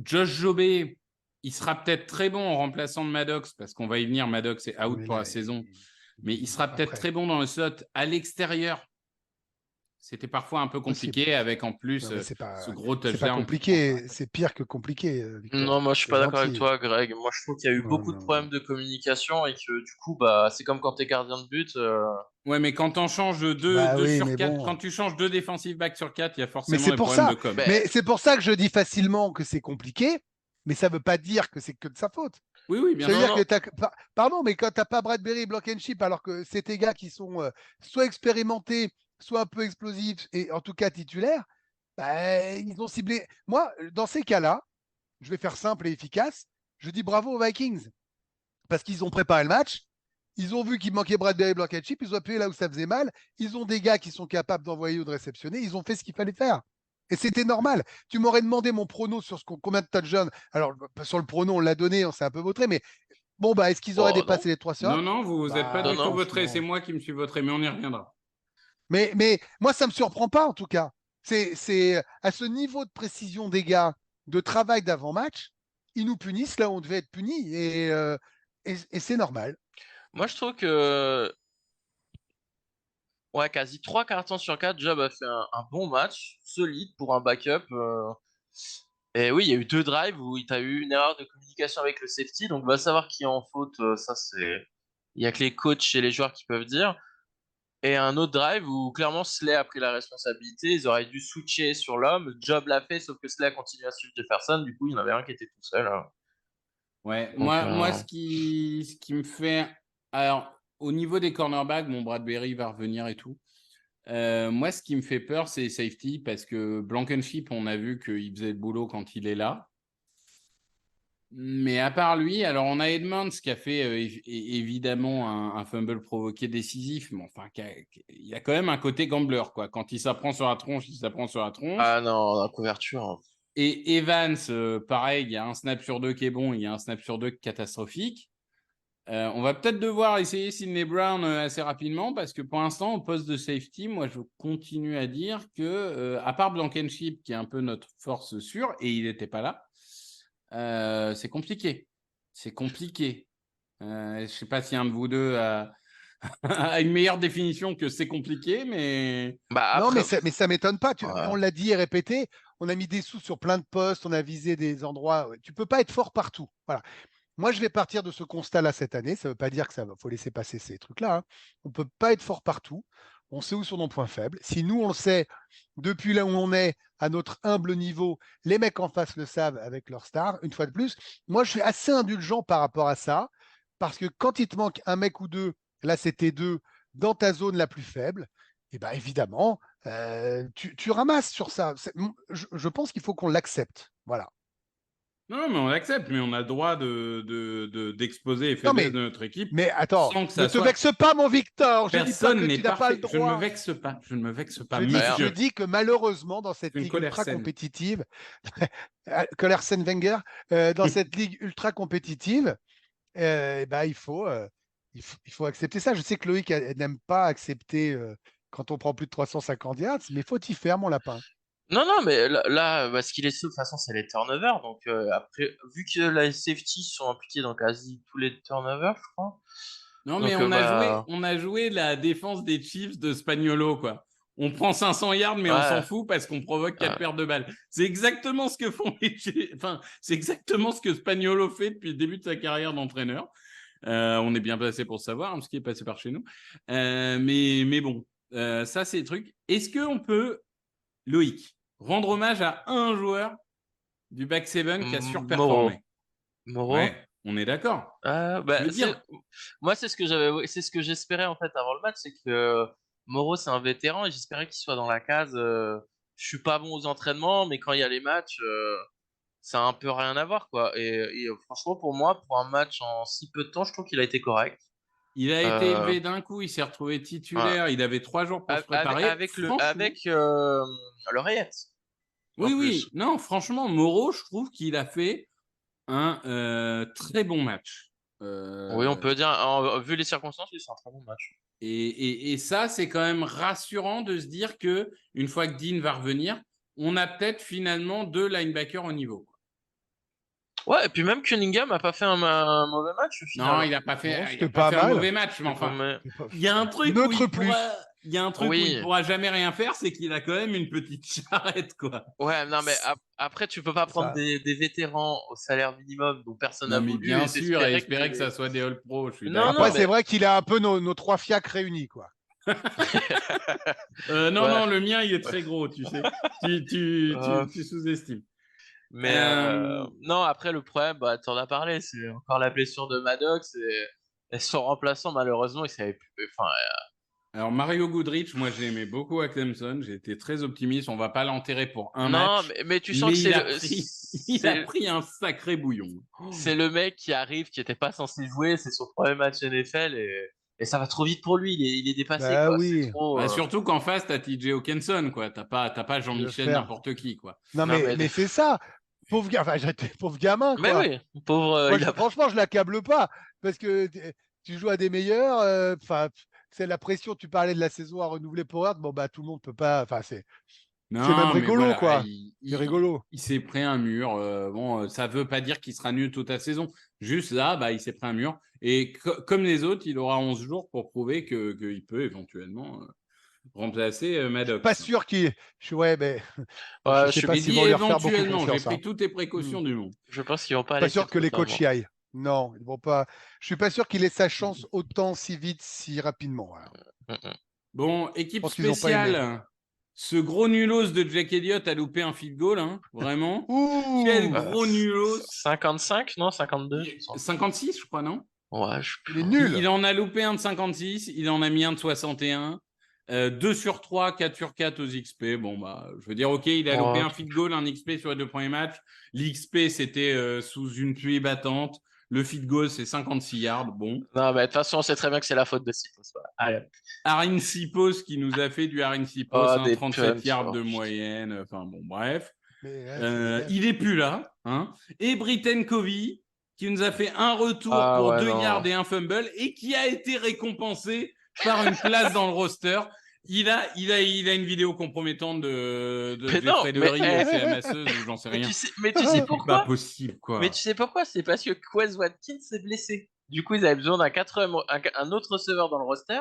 Josh Jobé, il sera peut-être très bon en remplaçant de Maddox, parce qu'on va y venir, Maddox est out pour la saison, mais il sera peut-être très bon dans le slot à l'extérieur. C'était parfois un peu compliqué avec en plus ce gros touchdown. C'est pas compliqué, c'est pire que compliqué. Victor. Non, moi je suis pas d'accord avec toi, Greg. Moi je trouve qu'il y a eu beaucoup de problèmes de communication et que du coup, c'est comme quand t'es gardien de but. Ouais, mais quand t'en changes 2 sur 4, quand tu changes 2 defensive backs sur 4, il y a forcément des problèmes de com. Mais c'est pour ça que je dis facilement que c'est compliqué, mais ça veut pas dire que c'est que de sa faute. Oui, bien sûr. Pardon, mais quand t'as pas Bradbury et Blankenship, alors que c'est tes gars qui sont soit expérimentés, soit un peu explosifs, et en tout cas titulaires, ils ont ciblé. Moi, dans ces cas-là, je vais faire simple et efficace, je dis bravo aux Vikings, parce qu'ils ont préparé le match, ils ont vu qu'il manquait Bradbury et Blankenship, ils ont appuyé là où ça faisait mal, ils ont des gars qui sont capables d'envoyer ou de réceptionner, ils ont fait ce qu'il fallait faire. Et c'était normal. Tu m'aurais demandé mon prono sur combien de touchdowns. Alors, sur le prono, on l'a donné, on s'est un peu vautré, mais bon, est-ce qu'ils auraient dépassé les 300? Non, vous n'êtes pas du tout vautré, c'est moi qui me suis vautré, mais on y reviendra. Mais moi, ça ne me surprend pas, en tout cas. C'est à ce niveau de précision des gars, de travail d'avant-match, ils nous punissent là où on devait être punis. Et c'est normal. Moi, je trouve que Ouais, quasi 3 cartons sur 4. Job a fait un bon match, solide pour un backup. Et oui, il y a eu 2 drives où tu as eu une erreur de communication avec le safety. Donc, va savoir qui est en faute. Ça, c'est. Il y a que les coachs et les joueurs qui peuvent dire. Et un autre drive où clairement Slay a pris la responsabilité. Ils auraient dû switcher sur l'homme. Job l'a fait, sauf que Slay a continué à suivre Jefferson. Du coup, il y en avait un qui était tout seul. Ouais, Donc, moi ce qui me fait. Alors, au niveau des cornerbacks, mon Bradbury va revenir et tout. Moi, ce qui me fait peur, c'est safety, parce que Blankenship, on a vu qu'il faisait le boulot quand il est là. Mais à part lui, alors on a Edmonds qui a fait évidemment un fumble provoqué décisif, mais enfin, il a quand même un côté gambler, quoi. Quand il s'apprend sur la tronche, il s'apprend sur la tronche. Ah non, la couverture. Et Evans, pareil, il y a un snap sur 2 qui est bon, il y a un snap sur 2 catastrophique. On va peut-être devoir essayer Sidney Brown assez rapidement, parce que pour l'instant, au poste de safety, moi, je continue à dire que, à part Blankenship, qui est un peu notre force sûre, et il n'était pas là, c'est compliqué. C'est compliqué. Je ne sais pas si un de vous deux a une meilleure définition que c'est compliqué, mais... Non, mais ça ne m'étonne pas. Ouais. On l'a dit et répété, on a mis des sous sur plein de postes, on a visé des endroits. Tu ne peux pas être fort partout. Voilà. Moi, je vais partir de ce constat-là cette année. Ça ne veut pas dire qu'il faut laisser passer ces trucs-là. On ne peut pas être fort partout. On sait où sont nos points faibles. Si nous, on le sait, depuis là où on est, à notre humble niveau, les mecs en face le savent avec leur star, une fois de plus. Moi, je suis assez indulgent par rapport à ça, parce que quand il te manque un mec ou deux, là, c'était 2, dans ta zone la plus faible, et bien évidemment, tu ramasses sur ça. Je pense qu'il faut qu'on l'accepte. Voilà. Non, mais on l'accepte, mais on a le droit d'exposer les Non, faiblesses de notre équipe. mais attends, sans que ça ne te soit... vexe pas, mon Victor. Je dis pas Personne que n'est tu n'as pas parfait. le droit. Je ne me vexe pas. Je ne me vexe pas, Je monsieur. dis que malheureusement, dans cette Une ligue colère ultra saine. compétitive, Collersen Wenger, dans cette ligue ultra compétitive, il faut accepter ça. Je sais que Loïc n'aime pas accepter quand on prend plus de 350 yards, mais faut y faire, mon lapin. Non, non, mais là, ce qu'il est sûr, de toute façon, c'est les turnovers. Donc, après, vu que les safety sont impliqués dans quasi tous les turnovers, je crois. Non, mais Donc, on a joué la défense des Chiefs de Spagnuolo, quoi. On prend 500 yards, mais on Ouais. s'en fout parce qu'on provoque 4 paires de balles. C'est exactement ce que font c'est exactement ce que Spagnuolo fait depuis le début de sa carrière d'entraîneur. On est bien placé pour savoir, parce qu'il est passé par chez nous. Mais bon, ça, c'est le truc. Est-ce qu'on peut, Loïc, rendre hommage à un joueur du back 7 qui a surperformé? Moreau. Ouais, on est d'accord. Moi, c'est ce que j'espérais en fait avant le match, c'est que Moreau, c'est un vétéran et j'espérais qu'il soit dans la case. Je suis pas bon aux entraînements, mais quand il y a les matchs, ça a un peu rien à voir, quoi. Et franchement, pour moi, pour un match en si peu de temps, je trouve qu'il a été correct. Il a été élevé d'un coup, il s'est retrouvé titulaire, il avait 3 jours pour se préparer. Avec l'oreillette. Oui, non, franchement, Moreau, je trouve qu'il a fait un très bon match. Oui, on peut dire, vu les circonstances, c'est un très bon match. Et ça, c'est quand même rassurant de se dire que une fois que Dean va revenir, on a peut-être finalement 2 linebackers au niveau. Ouais, et puis même Cunningham n'a pas fait un mauvais match au final. Non, il n'a pas fait, pas un mauvais match, mais enfin, il y a un truc où il pourra jamais rien faire, c'est qu'il a quand même une petite charrette, quoi. Ouais, non, mais après, tu peux pas prendre des vétérans au salaire minimum dont personne n'a voulu. Bien sûr, et espérer que ça soit des All-Pro. Après, c'est vrai qu'il a un peu nos 3 fiacs réunis, quoi. Non, le mien, il est très gros, tu sais. Tu sous-estimes. Mais non, après, le problème, tu en as parlé, c'est encore la blessure de Maddox et son remplaçant, malheureusement, il savait plus. Alors, Mario Goodrich, moi, je l'aimais beaucoup à Clemson. J'ai été très optimiste. On va pas l'enterrer pour un match. Non, mais tu sens que il a pris un sacré bouillon. C'est le mec qui arrive, qui était pas censé jouer. C'est son premier match NFL et ça va trop vite pour lui. Il est dépassé. Bah quoi. oui. Trop, surtout qu'en face, t'as TJ Hawkinson, quoi. T'as pas Jean-Michel n'importe qui, quoi. Non, mais c'est ça. Pauvre gamin, quoi. Mais oui, pauvre. Moi, franchement, je l'accable pas parce que tu joues à des meilleurs. C'est la pression. Tu parlais de la saison à renouveler pour Hurt. Bon, tout le monde peut pas. C'est même rigolo, voilà, quoi. C'est rigolo. Il s'est pris un mur. Ça veut pas dire qu'il sera nul toute la saison. Juste là, il s'est pris un mur. Et comme les autres, il aura 11 jours pour prouver qu'il peut éventuellement remplacer Maddox. Pas sûr qu'il. Ouais, je sais pas s'ils vont lui refaire beaucoup Éventuellement, j'ai confiance. pris toutes les précautions du monde. je pense qu'ils vont pas Pas aller sûr que les coachs y aillent. Non, ils vont pas. Je suis pas sûr qu'il ait sa chance autant si vite, si rapidement. Voilà. Bon, équipe pense qu'ils ont pas aimé. spéciale. Ce gros nulos de Jack Elliott a loupé un field goal, hein, vraiment. Ouh Quel gros nulos. 55, non 52 56, je crois, non? Ouais, Il est nul. Il en a loupé un de 56, il en a mis un de 61. 2 sur 3, 4 sur 4 aux XP. Bon, bah, je veux dire, OK, il a loupé un field goal, un XP sur les 2 premiers matchs. L'XP, c'était sous une pluie battante. Le field goal, c'est 56 yards. Bon. Non, mais de toute façon, on sait très bien que c'est la faute de Sipos. Allez. Arin Sipos qui nous a fait du Arin Sipos, 37 yards de moyenne. Enfin, bon, bref. Il est plus là. Hein. Et Britton Covey qui nous a fait un retour pour 2 yards et un fumble et qui a été récompensé par une place dans le roster. Il a une vidéo compromettante de Jeffrey Lurie fait la masseuse ou j'en sais rien. Mais tu sais pourquoi? C'est pas possible, quoi. Mais tu sais pourquoi? C'est parce que Quez Watkins s'est blessé. Du coup, ils avaient besoin un autre receveur dans le roster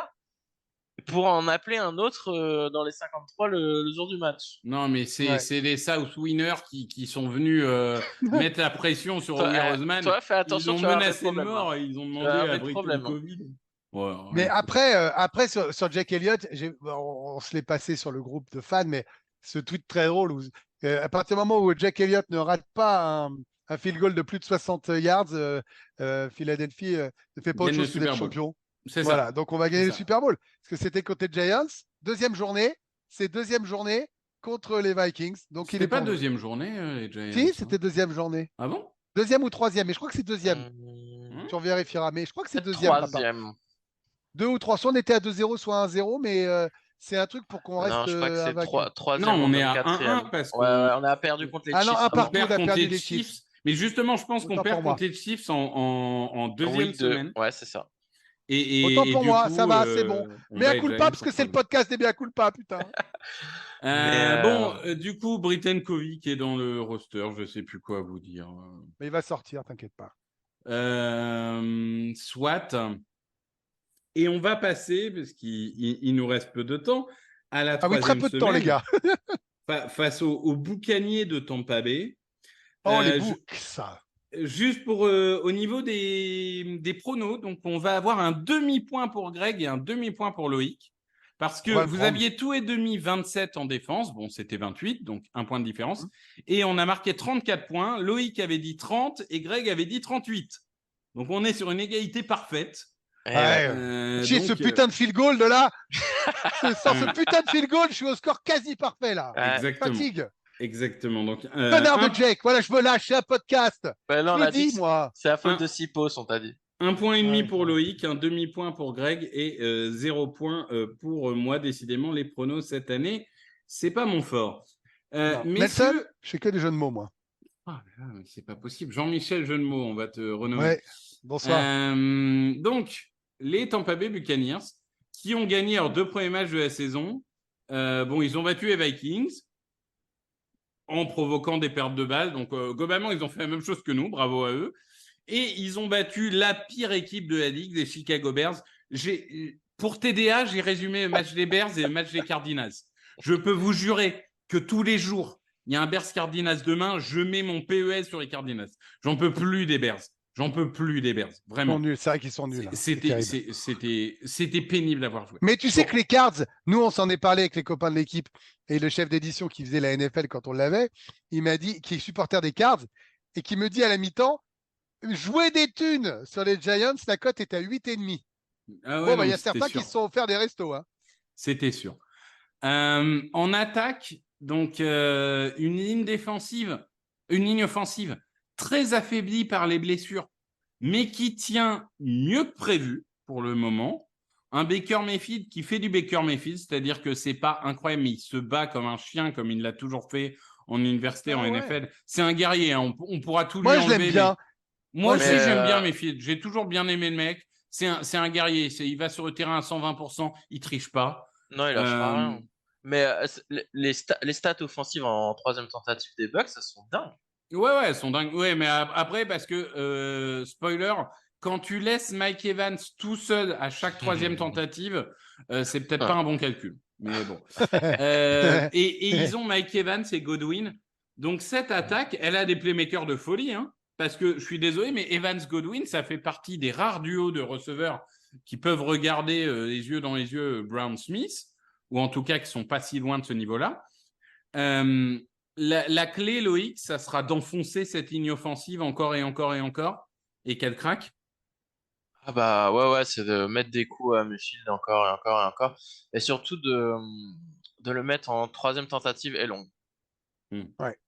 pour en appeler un autre dans les 53 le jour du match. Non, mais c'est les South Winners qui sont venus mettre la pression sur Howie Roseman. Toi, fais attention. Ils ont menacé de mort et ils ont demandé à Britton Covey. Ouais, mais après sur Jack Elliott, on se l'est passé sur le groupe de fans, mais ce tweet très drôle où à partir du moment où Jack Elliott ne rate pas un field goal de plus de 60 yards, Philadelphie ne fait pas autre chose que d'être champion. Voilà, donc on va gagner le Super Bowl. Parce que c'était côté Giants, deuxième journée contre les Vikings. Donc il est pas deuxième journée, les Giants. Si, c'était deuxième journée. Ah bon? Deuxième ou troisième, mais je crois que c'est deuxième. Tu en vérifieras, mais je crois que c'est deuxième. Troisième. 2 ou 3, soit on était à 2-0, soit 1-0, mais c'est un truc pour qu'on reste. Non, je crois que c'est 3e. Non, on est à 1-1 parce qu'on a perdu contre les Chiefs. Ah non, un partout, on a perdu les Chiefs. Chiefs. Mais justement, je pense qu'on perd contre les Chiefs en deuxième semaine. Ouais, c'est ça. Autant pour moi, ça va, c'est bon. Mais à culpa, parce que c'est le podcast des bien culpa, putain. Bon, du coup, Britton Covey qui est dans le roster, je sais plus quoi vous dire. Mais il va sortir, t'inquiète pas. Soit. Et on va passer, parce qu'il nous reste peu de temps, à la troisième semaine. Ah oui, très peu de temps, les gars. Face aux boucaniers de Tampa Bay. Oh, les boucs, ça. Juste pour au niveau des pronos, donc on va avoir un demi-point pour Greg et un demi-point pour Loïc. Parce que vous aviez tous et demi 27 en défense. Bon, c'était 28, donc un point de différence. Et on a marqué 34 points. Loïc avait dit 30 et Greg avait dit 38. Donc on est sur une égalité parfaite. Ce putain de field goal de là. Sans ce putain de field goal, je suis au score quasi parfait là. Exactement. Fatigue. Exactement. Donc, connard de Jake, voilà, je me lâche, c'est un podcast. Non, je le dis, moi. C'est la faute de Sipos, on t'a dit. 1,5 point pour Loïc, un demi-point pour Greg et 0 point pour moi. Décidément, les pronos cette année, c'est pas mon fort. Nelson, je fais que des jeux de mots, moi. Ah, c'est pas possible. Jean-Michel Jeu de mots, on va te renommer. Ouais, bonsoir. Donc, les Tampa Bay Buccaneers qui ont gagné leurs 2 premiers matchs de la saison. Bon, ils ont battu les Vikings en provoquant des pertes de balles. Donc, globalement, ils ont fait la même chose que nous. Bravo à eux. Et ils ont battu la pire équipe de la ligue, les Chicago Bears. Pour TDA, j'ai résumé le match des Bears et le match des Cardinals. Je peux vous jurer que tous les jours, il y a un Bears Cardinals demain, je mets mon PES sur les Cardinals. J'en peux plus des Bears. Vraiment. C'est vrai qu'ils sont nuls. C'était pénible d'avoir joué. Mais tu sais que les Cards, nous, on s'en est parlé avec les copains de l'équipe et le chef d'édition qui faisait la NFL quand on l'avait, il m'a dit, qui est supporter des Cards, et qui me dit à la mi-temps, jouer des thunes sur les Giants, la cote est à 8,5. Ah ouais, il y a certains qui se sont offerts des restos. Hein. C'était sûr. En attaque, donc une ligne offensive très affaiblie par les blessures, mais qui tient mieux que prévu pour le moment. Un Baker Mayfield qui fait du Baker Mayfield, c'est-à-dire que c'est pas incroyable, mais il se bat comme un chien, comme il l'a toujours fait en université, en NFL. C'est un guerrier, hein. On pourra tout lui enlever. Moi, je l'aime bien. Moi aussi, j'aime bien Mayfield. J'ai toujours bien aimé le mec. C'est un guerrier. Il va sur le terrain à 120%. Il triche pas. Non, il lâche rien. Mais les stats offensives en troisième tentative des Bucks, elles sont dingues. Ouais, elles sont dingues. Ouais, mais après, parce que, spoiler, quand tu laisses Mike Evans tout seul à chaque troisième tentative, c'est peut-être pas un bon calcul. Mais bon. Et ils ont Mike Evans et Godwin. Donc, cette attaque, elle a des playmakers de folie. Hein, parce que je suis désolé, mais Evans-Godwin, ça fait partie des rares duos de receveurs qui peuvent regarder les yeux dans les yeux Brown-Smith, ou en tout cas qui ne sont pas si loin de ce niveau-là. La clé, Loïc, ça sera d'enfoncer cette ligne offensive encore et encore et encore, et qu'elle craque. Ah bah ouais, c'est de mettre des coups à Mayfield encore et encore et encore. Et surtout de le mettre en 3e tentative et longue. Ouais.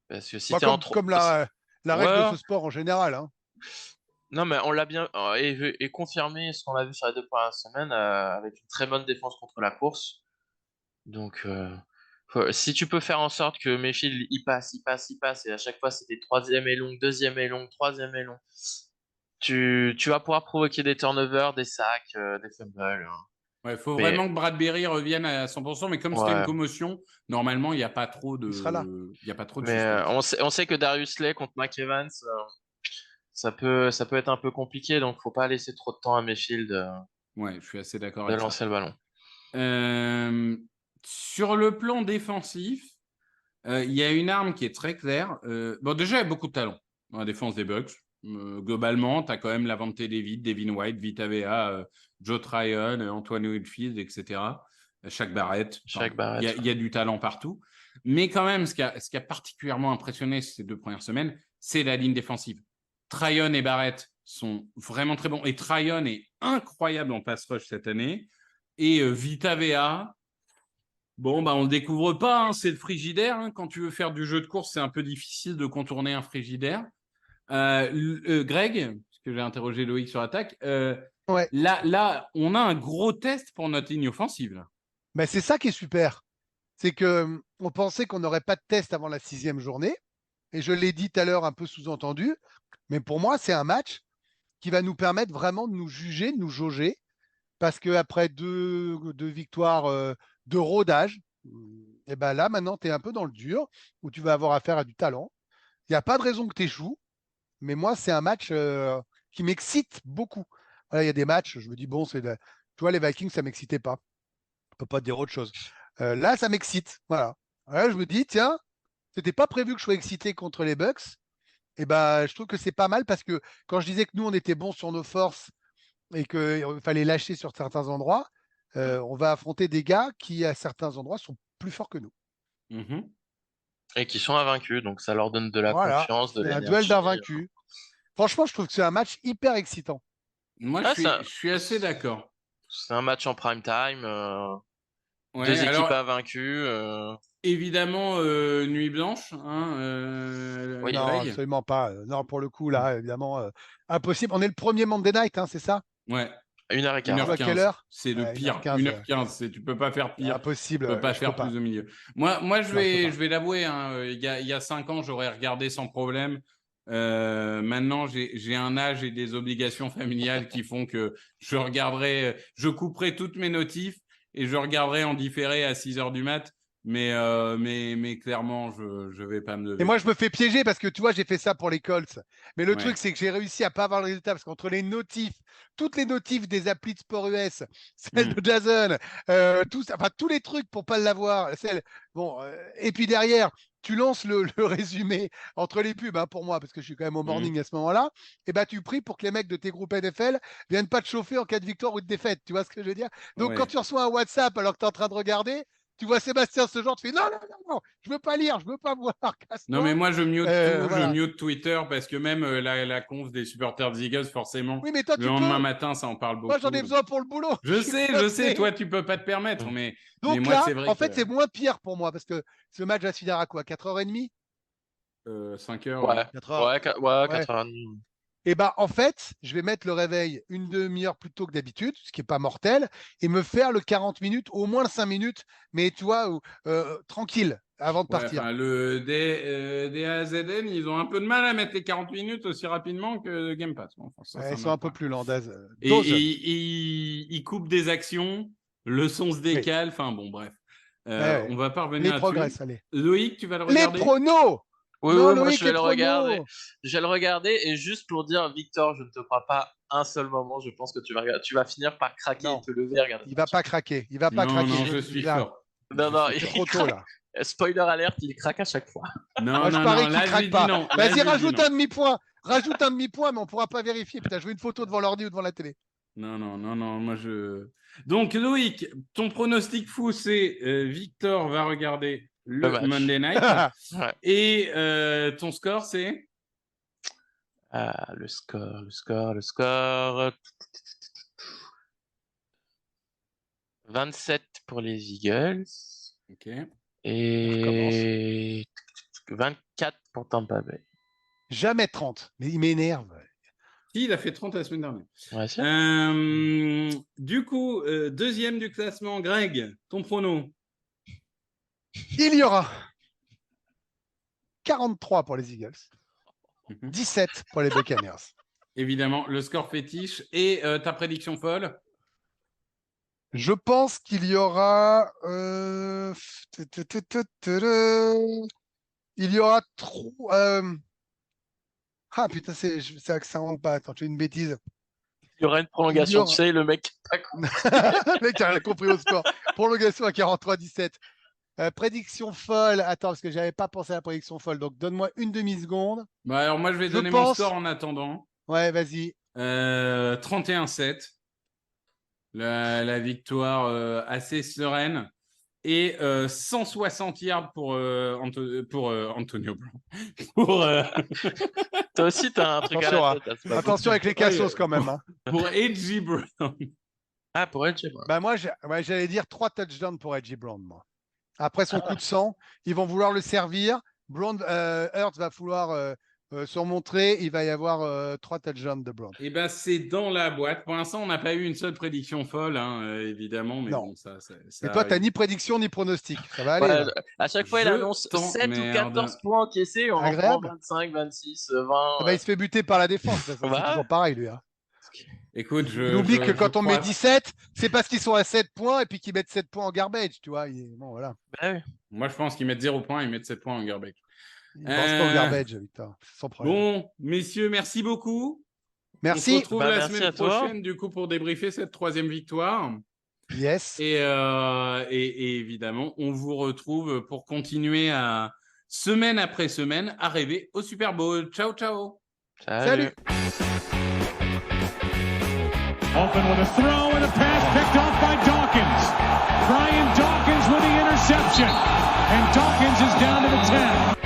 Parce que si Bah, t'es comme la règle de Ouais. ce sport en général. Hein. Non, mais on l'a bien et confirmé ce qu'on a vu sur les 2 premières semaines avec une très bonne défense contre la course. Donc, si tu peux faire en sorte que Mayfield il passe, et à chaque fois c'était 3e et long, 2e et long, 3e et long, tu vas pouvoir provoquer des turnovers, des sacs, des fumbles. Il faut vraiment que Bradbury revienne à 100%, mais comme c'était une commotion, normalement, il n'y a pas trop de. Il sera là. Il y a pas trop de Mais on sait que Darius Slay contre Mike Evans, ça peut être un peu compliqué, donc faut pas laisser trop de temps à Mayfield je suis assez d'accord de avec lancer le ballon. Sur le plan défensif, il y a une arme qui est très claire. Déjà, il y a beaucoup de talent dans la défense des Bucks. Globalement, tu as quand même Lavonte David, Devin White, Vita Vea, Joe Tryon, Antoine Winfield, etc. Shaq Barrett. Il y a du talent partout. Mais quand même, ce qui a particulièrement impressionné ces 2 premières semaines, c'est la ligne défensive. Tryon et Barrett sont vraiment très bons. Et Tryon est incroyable en pass rush cette année. Et Vita Vea, on ne le découvre pas, hein, c'est le frigidaire. Hein. Quand tu veux faire du jeu de course, c'est un peu difficile de contourner un frigidaire. Greg, parce que j'ai interrogé Loïc sur l'attaque, là, on a un gros test pour notre ligne offensive. Mais c'est ça qui est super. C'est qu'on pensait qu'on n'aurait pas de test avant la 6e journée. Et je l'ai dit tout à l'heure, un peu sous-entendu. Mais pour moi, c'est un match qui va nous permettre vraiment de nous juger, de nous jauger. Parce qu'après 2 victoires de rodage, et ben là, maintenant, tu es un peu dans le dur, où tu vas avoir affaire à du talent. Il n'y a pas de raison que tu échoues. Mais moi, c'est un match qui m'excite beaucoup. Voilà, il y a des matchs, je me dis, tu vois, les Vikings, ça ne m'excitait pas. On ne peut pas te dire autre chose. Là, ça m'excite. Voilà. Là, je me dis, tiens, c'était pas prévu que je sois excité contre les Bucks. Et je trouve que c'est pas mal parce que quand je disais que nous, on était bons sur nos forces et qu'il fallait lâcher sur certains endroits, on va affronter des gars qui, à certains endroits, sont plus forts que nous. Mm-hmm. Et qui sont invaincus, donc ça leur donne de la confiance, de l'énergie. Un duel d'invaincus. Franchement, je trouve que c'est un match hyper excitant. Moi, je suis assez d'accord. C'est un match en prime time. 2 équipes invaincues. Évidemment, nuit blanche. Hein, oui, non, absolument pas. Non, pour le coup, là, évidemment, impossible. On est le premier Monday Night, hein, c'est ça? Ouais. 1h15. 1h15. À quelle heure? C'est le pire. 1h15. Tu peux pas faire pire. Impossible. Tu peux pas faire plus au milieu. Moi, je vais l'avouer. Hein, il y a 5 ans, j'aurais regardé sans problème. Maintenant, j'ai un âge et des obligations familiales qui font que je couperai toutes mes notifs et je regarderai en différé à 6h du mat. Mais clairement, je vais pas me lever. Et moi, je me fais piéger parce que tu vois, j'ai fait ça pour les Colts. Mais le truc, c'est que j'ai réussi à pas avoir le résultat parce qu'entre les notifs, toutes les notifs des applis de Sport US, celle de Jason, tous les trucs pour pas l'avoir. Et puis derrière, tu lances le résumé entre les pubs, hein, pour moi, parce que je suis quand même au morning à ce moment-là. Et tu pries pour que les mecs de tes groupes NFL viennent pas te chauffer en cas de victoire ou de défaite. Tu vois ce que je veux dire? Donc, quand tu reçois un WhatsApp alors que tu es en train de regarder, tu vois Sébastien ce genre, tu fais non, je veux pas lire, je veux pas voir. Non, mais moi je mute Twitter parce que même la conf des supporters des Eagles, forcément, oui, mais toi, le lendemain matin, ça en parle beaucoup. Moi, j'en ai besoin pour le boulot. Je sais, toi, tu peux pas te permettre. Mais moi, là, c'est vrai. En fait, c'est moins pire pour moi parce que ce match va se finir à quoi? 4h30 5h. Ouais, 4h30. Et en fait, je vais mettre le réveil une demi-heure plus tôt que d'habitude, ce qui n'est pas mortel, et me faire le 40 minutes, au moins le 5 minutes, mais tu vois, tranquille, avant de partir. Le DAZN, ils ont un peu de mal à mettre les 40 minutes aussi rapidement que Game Pass. Ils sont un peu plus lents. Et ils coupent des actions, le son se décale, enfin bon, bref. On va pas revenir à là-dessus. Allez. Loïc, tu vas le regarder? Les pronos! Oui, Non, oui, moi Loïc je vais est le prono. regarder. Je vais le regarder et juste pour dire, Victor, je ne te crois pas un seul moment. Je pense que tu vas finir par craquer Non. et te lever et regarder. Il va pas craquer. Il va pas Non, craquer. non, vous je le suis dis là. fort. Non, non, C'est il trop tôt craque. là. Spoiler alerte, il craque à chaque fois. Non, Moi, je non, parie non, qu'il là, je craque lui dis pas. non. Là, je Vas-y, lui dis rajoute non. un demi-point. Rajoute un demi-point, mais on pourra pas vérifier. Putain, je veux une photo devant l'ordi ou devant la télé. Non, non, non, non, moi je. Donc, Loïc, ton pronostic fou, c'est Victor va regarder le match. Monday Night. Ouais. Et ton score, c'est Le score. 27 pour les Eagles. Ok. Et 24 pour Tampa Bay. Jamais 30. Mais il m'énerve. Si, il a fait 30 la semaine dernière. Ouais, c'est Du coup, deuxième du classement, Greg, ton prono. Il y aura 43 pour les Eagles, 17 pour les Buccaneers. Évidemment, le score fétiche. Et ta prédiction folle? Je pense qu'il y aura. Il y aura trop. Ah putain, ça rentre pas. Attends, tu fais une bêtise. Il y aura une prolongation, Il y aura- tu sais, le mec. Le mec a rien compris au score. Prolongation à 43-17. Prédiction folle. Attends, parce que j'avais pas pensé à la prédiction folle. Donc donne-moi une demi-seconde. Bah, alors, moi, je vais Je donner mon pense- score en attendant. Ouais, vas-y. 31-7. La victoire assez sereine. Et 160 yards pour Antonio Brown. Toi aussi, t'as un truc Attention, à la tête. C'est pas Attention avec les cassos quand même. Hein. Pour AJ Brown. Ah, pour LG, moi. Bah moi, j'allais dire 3 touchdowns pour A.J. Brown, moi. Après son coup de sang, ils vont vouloir le servir. Brown, Hurts va vouloir se remontrer. Il va y avoir 3 touchdowns de Brown. Et ben c'est dans la boîte. Pour l'instant, on n'a pas eu une seule prédiction folle, hein, évidemment. Mais Non. bon, ça Et toi, tu n'as arrive. ni prédiction ni pronostic. Ça va aller. Ouais, là. à chaque fois, il Je annonce 7 ou t'emmerde. 14 points encaissés. On en Agréable. prend 25, 26, 20. Ah bah, il se fait buter par la défense. C'est Bah. toujours pareil, lui. Hein. Écoute, Il oublie que quand on met crois- 17, c'est parce qu'ils sont à 7 points et puis qu'ils mettent 7 points en garbage. Tu vois. Bon, voilà. Bah oui. Moi, je pense qu'ils mettent 0 points, ils mettent 7 points en garbage. Ils ne pensent pas au garbage, Victor. Sans problème. Bon, messieurs, merci beaucoup. On se Merci. retrouve Bah, la merci semaine à toi. prochaine, du coup, pour débriefer cette 3e victoire. Yes. Et évidemment, on vous retrouve pour continuer à, semaine après semaine, à rêver au Super Bowl. Ciao, ciao. Salut. Open with a throw and a pass picked off by Dawkins. Brian Dawkins with the interception. And Dawkins is down to the 10.